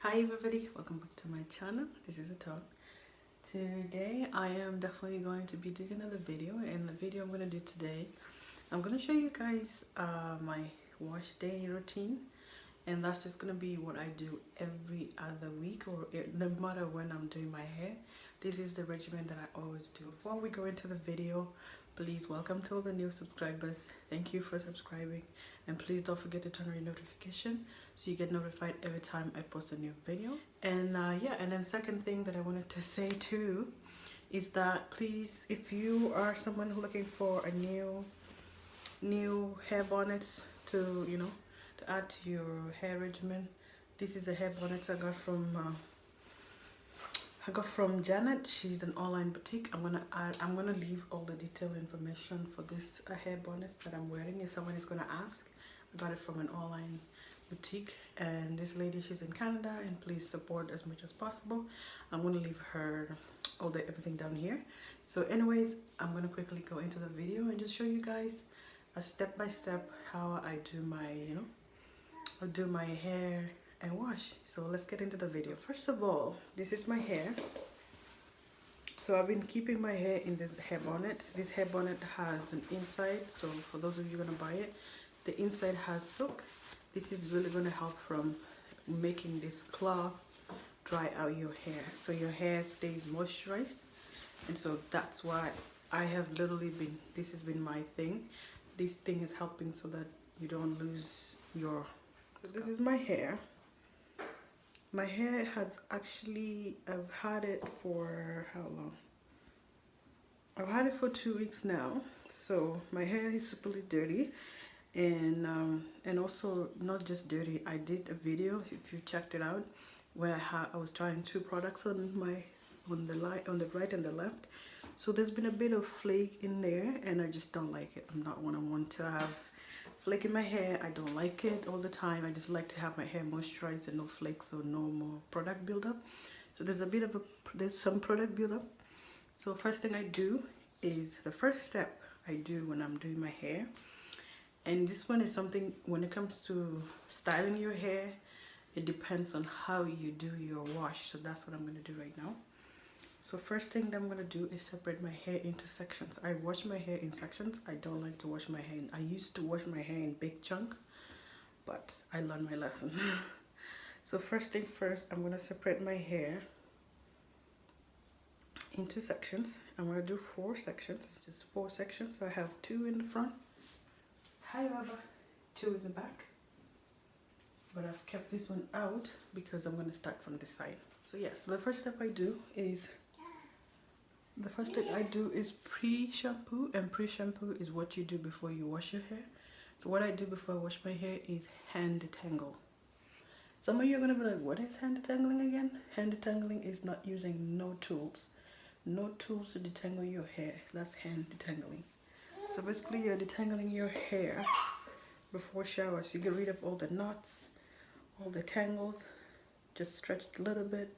Hi everybody, welcome back to my channel. This is a talk. Today I am definitely going to be doing another video, and the video I'm going to do today, I'm going to show you guys my wash day routine, and that's just going to be what I do every other week, or no matter when I'm doing my hair. This is the regimen that I always do. Before we go into the video, please welcome to all the new subscribers. Thank you for subscribing, and please don't forget to turn on your notification so you get notified every time I post a new video. And yeah, and then second thing that I wanted to say too is that please, if you are someone looking for a new hair bonnets to to add to your hair regimen, this is a hair bonnet I got from Janet. She's an online boutique. I'm gonna leave all the detailed information for this hair bonnet that I'm wearing if someone is gonna ask. I got it from an online boutique, and this lady, she's in Canada, and please support as much as possible. I'm gonna leave her everything down here. So anyways, I'm gonna quickly go into the video and just show you guys a step by step how I do my hair and wash. So let's get into the video. First of all, this is my hair. So I've been keeping my hair in this hair bonnet. This hair bonnet has an inside, so for those of you gonna buy it, the inside has silk. This is really gonna help from making this cloth dry out your hair, so your hair stays moisturized. And so that's why I have literally been, this has been my thing. This thing is helping so that you don't lose your scalp. So this is my hair. My hair has actually, I've had it for how long? I've had it for 2 weeks now. So my hair is superly dirty, and also not just dirty. I did a video, if you checked it out, where I was trying 2 products on the right and the left. So there's been a bit of flake in there, and I just don't like it. I'm not one to have flake in my hair. I don't like it all the time. I just like to have my hair moisturized and no flakes or no more product buildup. So there's some product buildup. So first thing I do is, the first step I do when I'm doing my hair, and this one is something when it comes to styling your hair, it depends on how you do your wash. So that's what I'm going to do right now. So first thing that I'm going to do is separate my hair into sections. I wash my hair in sections. I don't like to wash my hair I used to wash my hair in big chunk, but I learned my lesson. So first thing first, I'm going to separate my hair into sections. I'm going to do 4 sections, just 4 sections. So I have 2 in the front. Hi Baba. 2 in the back. But I've kept this one out because I'm going to start from this side. So yes, so the first step I do is pre-shampoo, and pre-shampoo is what you do before you wash your hair. So what I do before I wash my hair is hand detangle. Some of you are going to be like, what is hand detangling again? Hand detangling is not using no tools to detangle your hair. That's hand detangling. So basically you're detangling your hair before shower, so you get rid of all the knots, all the tangles. Just stretch it a little bit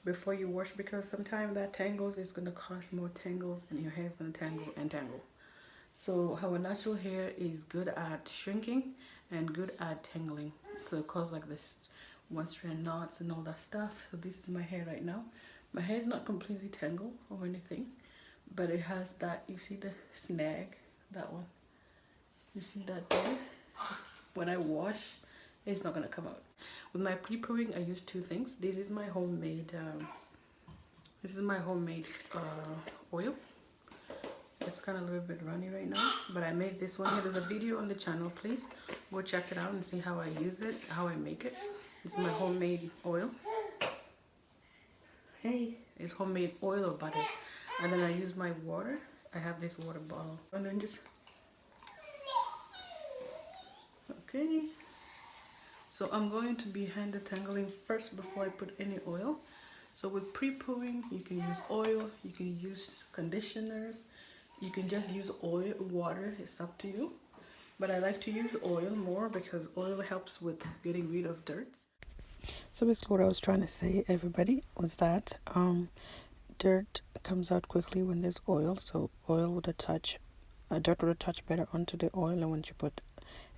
before you wash, because sometimes that tangles is going to cause more tangles, and your hair is going to tangle and tangle. So our natural hair is good at shrinking and good at tangling, so it causes like this one strand knots and all that stuff. So this is my hair right now. My hair is not completely tangled or anything, but it has that, you see the snag, that one, you see that there? When I wash, it's not going to come out. With my pre-pooing, I use 2 things. This is my homemade oil. It's kind of a little bit runny right now, but I made this one here. There's a video on the channel. Please go check it out and see how I use it, how I make it. This is my homemade oil. Hey, it's homemade oil or butter. And then I use my water. I have this water bottle, and then just okay. So I'm going to be hand detangling first before I put any oil. So with pre-pooing, you can use oil, you can use conditioners, you can just use oil, water, it's up to you. But I like to use oil more because oil helps with getting rid of dirt. So basically what I was trying to say, everybody, was that dirt comes out quickly when there's oil. So oil would attach, dirt would attach better onto the oil, and once you put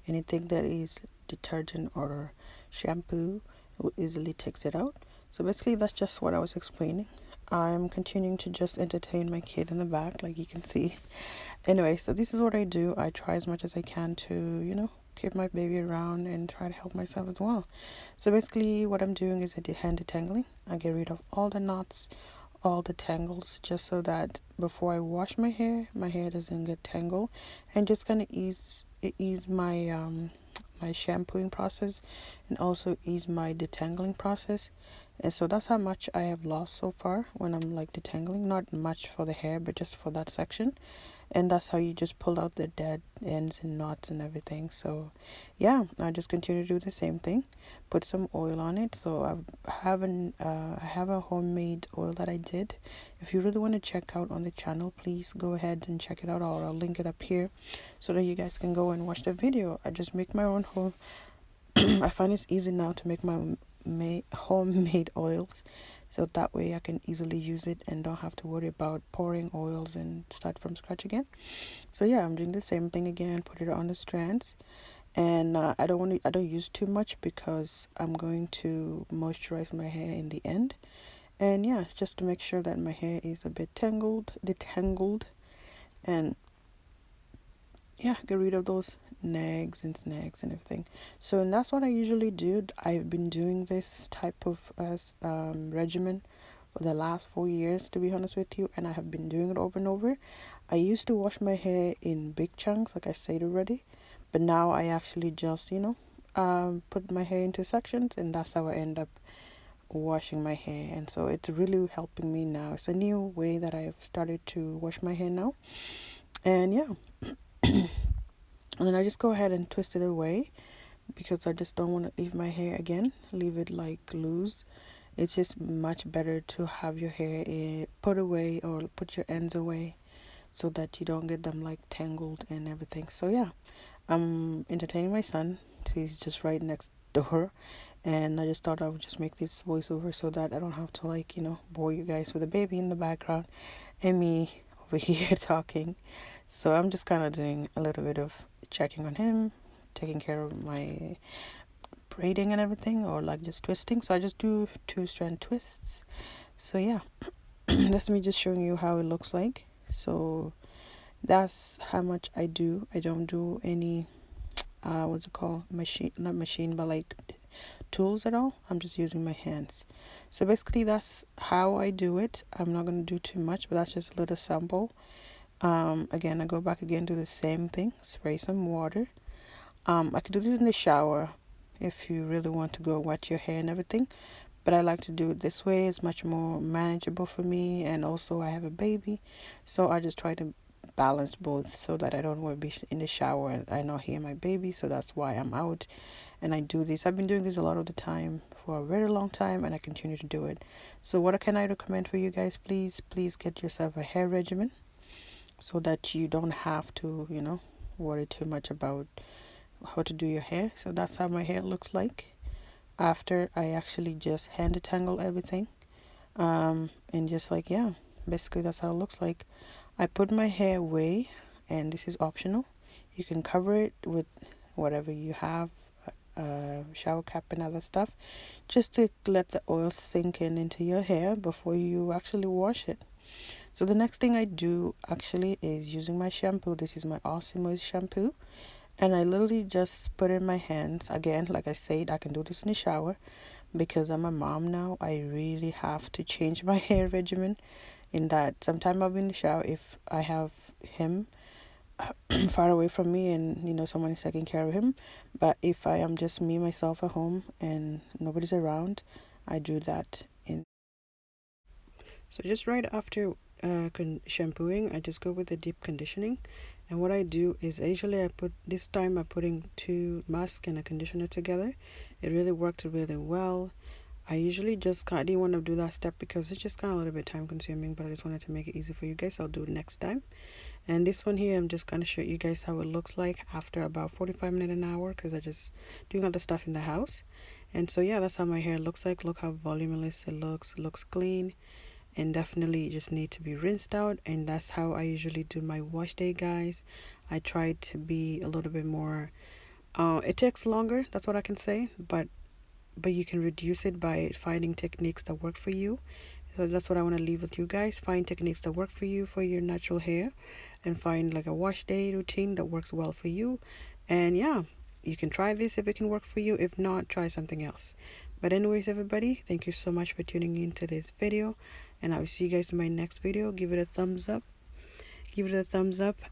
anything that is detergent or shampoo, easily takes it out. So basically that's just what I was explaining. I'm continuing to just entertain my kid in the back, like you can see. Anyway, so this is what I do. I try as much as I can to, keep my baby around and try to help myself as well. So basically what I'm doing is a hand detangling. I get rid of all the knots, all the tangles, just so that before I wash my hair doesn't get tangled, and just kind of ease my my shampooing process, and also ease my detangling process. And so that's how much I have lost so far when I'm like detangling. Not much for the hair, but just for that section. And that's how you just pull out the dead ends and knots and everything. So yeah, I just continue to do the same thing. Put some oil on it. So I have a homemade oil that I did. If you really want to check out on the channel, please go ahead and check it out, or I'll link it up here so that you guys can go and watch the video. I just make my own home. I find it's easy now to make my homemade oils, so that way I can easily use it and don't have to worry about pouring oils and start from scratch again. So yeah, I'm doing the same thing again. Put it on the strands, and I don't use too much because I'm going to moisturize my hair in the end. And yeah, it's just to make sure that my hair is a bit detangled, and yeah, get rid of those nags and snags and everything. So, and that's what I usually do. I've been doing this type of regimen for the last 4 years, to be honest with you, and I have been doing it over and over. I used to wash my hair in big chunks, like I said already, but now I actually just put my hair into sections, and that's how I end up washing my hair. And so it's really helping me now. It's a new way that I've started to wash my hair now. And yeah, and then I just go ahead and twist it away because I just don't want to leave my hair again, leave it like loose. It's just much better to have your hair put away, or put your ends away, so that you don't get them like tangled and everything. So yeah, I'm entertaining my son. He's just right next door, and I just thought I would just make this voiceover so that I don't have to bore you guys with a baby in the background and me over here talking. So I'm just kind of doing a little bit of checking on him, taking care of my braiding and everything, or like just twisting. So I just do 2-strand twists. So yeah, that's me just showing you how it looks like. So that's how much I do. I don't do any what's it called, not machine, but like tools at all. I'm just using my hands. So basically that's how I do it. I'm not going to do too much, but that's just a little sample. Again, I go back again, do the same thing, spray some water. I could do this in the shower if you really want to go wet your hair and everything, but I like to do it this way. It's much more manageable for me, and also I have a baby, so I just try to balance both so that I don't want to be in the shower and I not hear my baby. So that's why I'm out and I do this. I've been doing this a lot of the time for a very long time, and I continue to do it. So what can I recommend for you guys? Please get yourself a hair regimen so that you don't have to worry too much about how to do your hair. So that's how my hair looks like after I actually just hand detangle everything. And just like, yeah, basically that's how it looks like. I put my hair away, and this is optional. You can cover it with whatever you have, shower cap and other stuff, just to let the oil sink into your hair before you actually wash it. So the next thing I do actually is using my shampoo. This is my AUSSIE Moist shampoo, and I literally just put it in my hands. Again, like I said, I can do this in the shower. Because I'm a mom now, I really have to change my hair regimen, in that sometime I'll be in the shower if I have him far away from me and someone is taking care of him. But if I am just me, myself at home and nobody's around, I do that. So just right after shampooing, I just go with the deep conditioning. And what I do is usually this time I'm putting 2 masks and a conditioner together. It really worked really well. I usually just I didn't want to do that step because it's just kind of a little bit time consuming, but I just wanted to make it easy for you guys. I'll do it next time. And this one here, I'm just going to show you guys how it looks like after about 45 minutes, an hour, because I just doing other stuff in the house. And so yeah, that's how my hair looks like. Look how voluminous it looks. It looks clean. And definitely just need to be rinsed out. And that's how I usually do my wash day, guys. I try to be a little bit more it takes longer, that's what I can say, but but you can reduce it by finding techniques that work for you. So that's what I want to leave with you guys. Find techniques that work for you for your natural hair, and find like a wash day routine that works well for you. And yeah, you can try this if it can work for you. If not, try something else. But anyways, everybody, thank you so much for tuning into this video, and I will see you guys in my next video. Give it a thumbs up,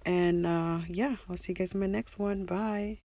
and yeah, I'll see you guys in my next one. Bye.